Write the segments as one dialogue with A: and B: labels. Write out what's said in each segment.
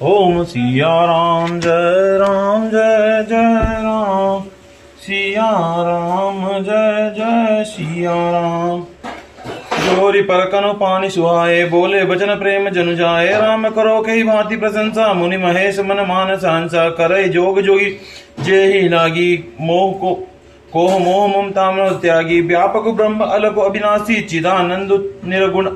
A: ओम सिया राम जय जय राम, सिया राम जय जय सिया राम। जोरी परकनु पानी सुहाए, बोले बचन प्रेम जनु जाए। राम करो कई भांति प्रशंसा, मुनि महेश मन मानस हंसा। करे जोग जोगी जे ही लागी, मोह को मोह ममता मन त्यागी। व्यापक ब्रह्म अलप अविनाशी, चिदानंद निर्गुण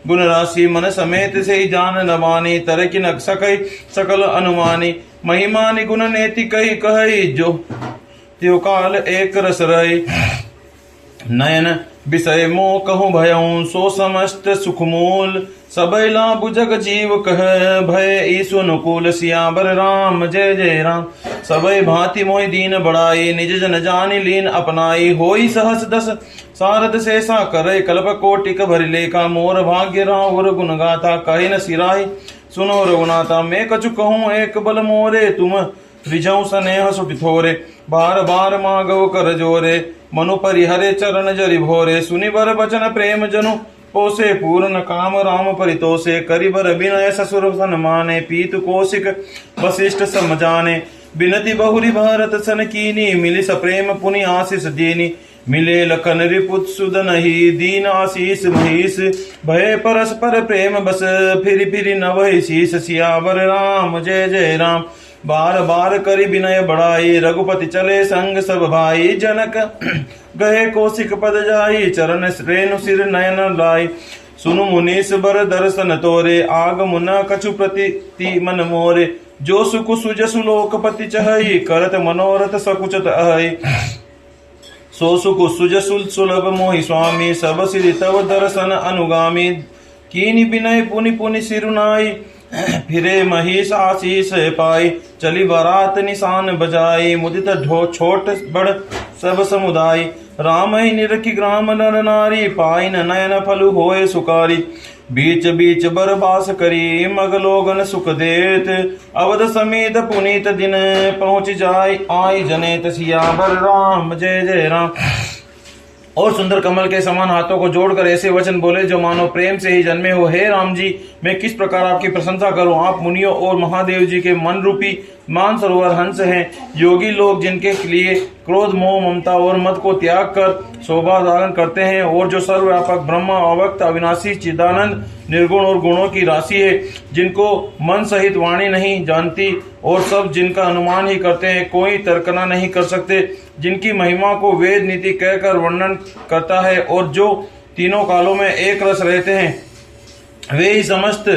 A: गुण राशि। मन समेत से ही जान नवानी, तरक न सकई सकल अनुमानी। महिमा निगुण नेति कही कही, जो त्यो काल एक रस रही। नयन विषय मोह कहूँ भयऊँ, सो समस्त सुख मूल। सबै लाभ जग जीव कह, भय ईसु अनुकूल। सियावर राम जय जय राम, सबै भांति मोहि दीन बड़ाई। निज जन जानि लीन अपनाई, होई सहस दस सारद शेषा। करे कल्प कोटिक भरि लेखा, मोर भाग्य राहुर गुण गाथा। कहे न सिराई सुनो रघुनाथा, मैं कछु कहूँ एक बल मोरे। तुम रिझऊ स्नेह सुटि थोरे, बार बार मागव कर जोरे। मनु परिहरे चरण जरि भोरे, सुनि बर बचन प्रेम जनु पोसे। पूर्ण काम राम परितोषे, करि बर विनय ससुर सन्माने। पीतु कौशिक वशिष्ठ सम जाने, बिनति बहुरी भरत सन कीनी। मिलि सप्रेम पुनि आशीष दीनी, मिले लखन रिपुत सुदन ही। दीन आशीष महिष, भय परस्पर प्रेम बस। फिर फिर नवहि शीस, सियावर राम जय जय राम। बार बार करि विनय बढ़ाई, रघुपति चले संग सब भाई। जनक गए कौशिक पद जाई, चरण रेणु सिर नयन लाई। सुनु मुनीस बर दर्शन तोरे, आग मुना कछु प्रति मन मोरे। जो सुकु सुजसु लोकपति चहई, करत मनोरथ सकुचत अहई। सो सुकु सुजसुल सुलभ मोहि स्वामी, सब सिरि तव दर्शन अनुगामी। कीनि विनय पुनि पुनि सिरुनाई, फिरे महिष आशीष पाई। चली बारात निशान बजाई, मुदित छोट बड़ सब समुदाय। राम ही निरखी ग्राम नर नारी, पाई न नयन फलु होए सुकारी। बीच बीच बरबास करी, मग लोगन सुख देत। अवध समेत पुनीत दिन, पहुँच जाय आई जनेत। सियावर राम जय जय राम। और सुंदर कमल के समान हाथों को जोड़कर ऐसे वचन बोले जो मानो प्रेम से ही जन्मे हो। हे राम जी, मैं किस प्रकार आपकी प्रशंसा करूं। आप मुनियों और महादेव जी के मन रूपी मानसरोवर हंस हैं। योगी लोग जिनके लिए क्रोध मोह ममता और मद को त्याग कर शोभा धारण करते हैं, और जो सर्वव्यापक ब्रह्म अव्यक्त अविनाशी चिदानंद निर्गुण और गुणों की राशि है, जिनको मन सहित वाणी नहीं जानती और सब जिनका अनुमान ही करते हैं, कोई तर्कना नहीं कर सकते। जिनकी महिमा को वेद नीति कहकर वर्णन करता है, और जो तीनों कालों में एक रस रहते हैं, वे ही समस्त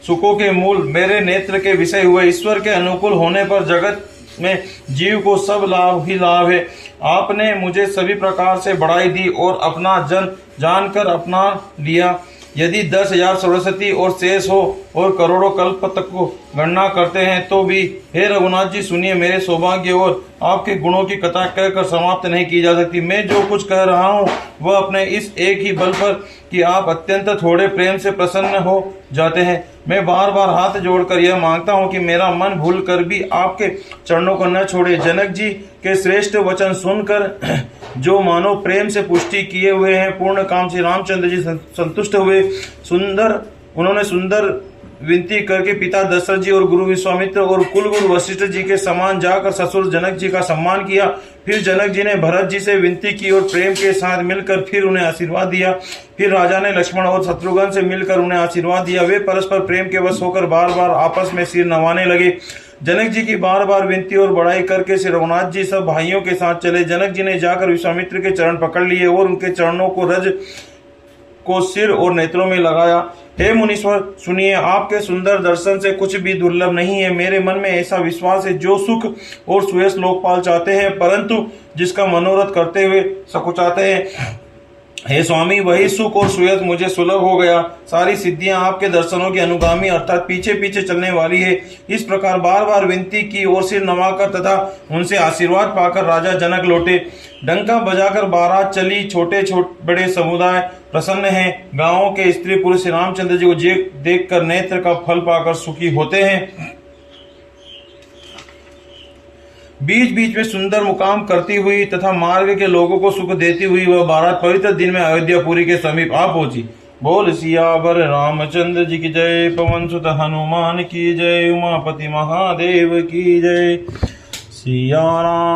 A: सुखों के मूल मेरे नेत्र के विषय हुए। ईश्वर के अनुकूल होने पर जगत में जीव को सब लाभ ही लाभ है। आपने मुझे सभी प्रकार से बढ़ाई दी और अपना जन जानकर अपना लिया। यदि 10,000 सरस्वती और शेष हो और करोड़ों कल्प तक को गणना करते हैं तो भी हे रघुनाथ जी सुनिए, मेरे सौभाग्य और आपके गुणों की कथा कहकर समाप्त नहीं की जा सकती। मैं जो कुछ कह रहा हूँ वह अपने इस एक ही बल पर कि आप अत्यंत थोड़े प्रेम से प्रसन्न हो जाते हैं। मैं बार बार हाथ जोड़कर यह मांगता हूँ कि मेरा मन भूल कर भी आपके चरणों को न छोड़े। जनक जी के श्रेष्ठ वचन सुनकर जो मानो प्रेम से पुष्टि किए हुए हैं, पूर्ण काम से रामचंद्र जी संतुष्ट हुए। उन्होंने सुंदर विनती करके पिता दशरथ जी और गुरु विश्वामित्र और कुल गुरु वशिष्ठ जी के समान जाकर ससुर जनक जी का सम्मान किया। फिर जनक जी ने भरत जी से विनती की और प्रेम के साथ मिलकर फिर उन्हें आशीर्वाद दिया। फिर राजा ने लक्ष्मण और शत्रुघ्न से मिलकर उन्हें आशीर्वाद दिया। वे परस्पर प्रेम के वश होकर बार बार आपस में सिर नवाने लगे। जनक जी की बार बार विनती और बड़ाई करके श्री रघुनाथ जी सब भाइयों के साथ चले। जनक जी ने जाकर विश्वामित्र के चरण पकड़ लिए और उनके चरणों को रज को सिर और नेत्रों में लगाया। हे मुनीश्वर सुनिए, आपके सुंदर दर्शन से कुछ भी दुर्लभ नहीं है। मेरे मन में ऐसा विश्वास है, जो सुख और सुयश लोकपाल चाहते हैं परंतु जिसका मनोरथ करते हुए सकुचाते हैं, हे स्वामी वही सुख और सुयश मुझे सुलभ हो गया। सारी सिद्धियां आपके दर्शनों की अनुगामी अर्थात पीछे पीछे चलने वाली है। इस प्रकार बार बार विनती की और सिर नवाकर तथा उनसे आशीर्वाद पाकर राजा जनक लौटे। डंका बजाकर बारात चली। छोटे बड़े समुदाय प्रसन्न हैं। गांवों के स्त्री पुरुष रामचंद्र जी को देख कर नेत्र का फल पाकर सुखी होते हैं। बीच बीच में सुंदर मुकाम करती हुई तथा मार्ग के लोगों को सुख देती हुई वह बारात पवित्र दिन में अयोध्यापुरी के समीप आ पहुंची। बोल सियावर रामचंद्र जी की जय। पवन सुत हनुमान की जय। उमापति महादेव की जय। सिया राम।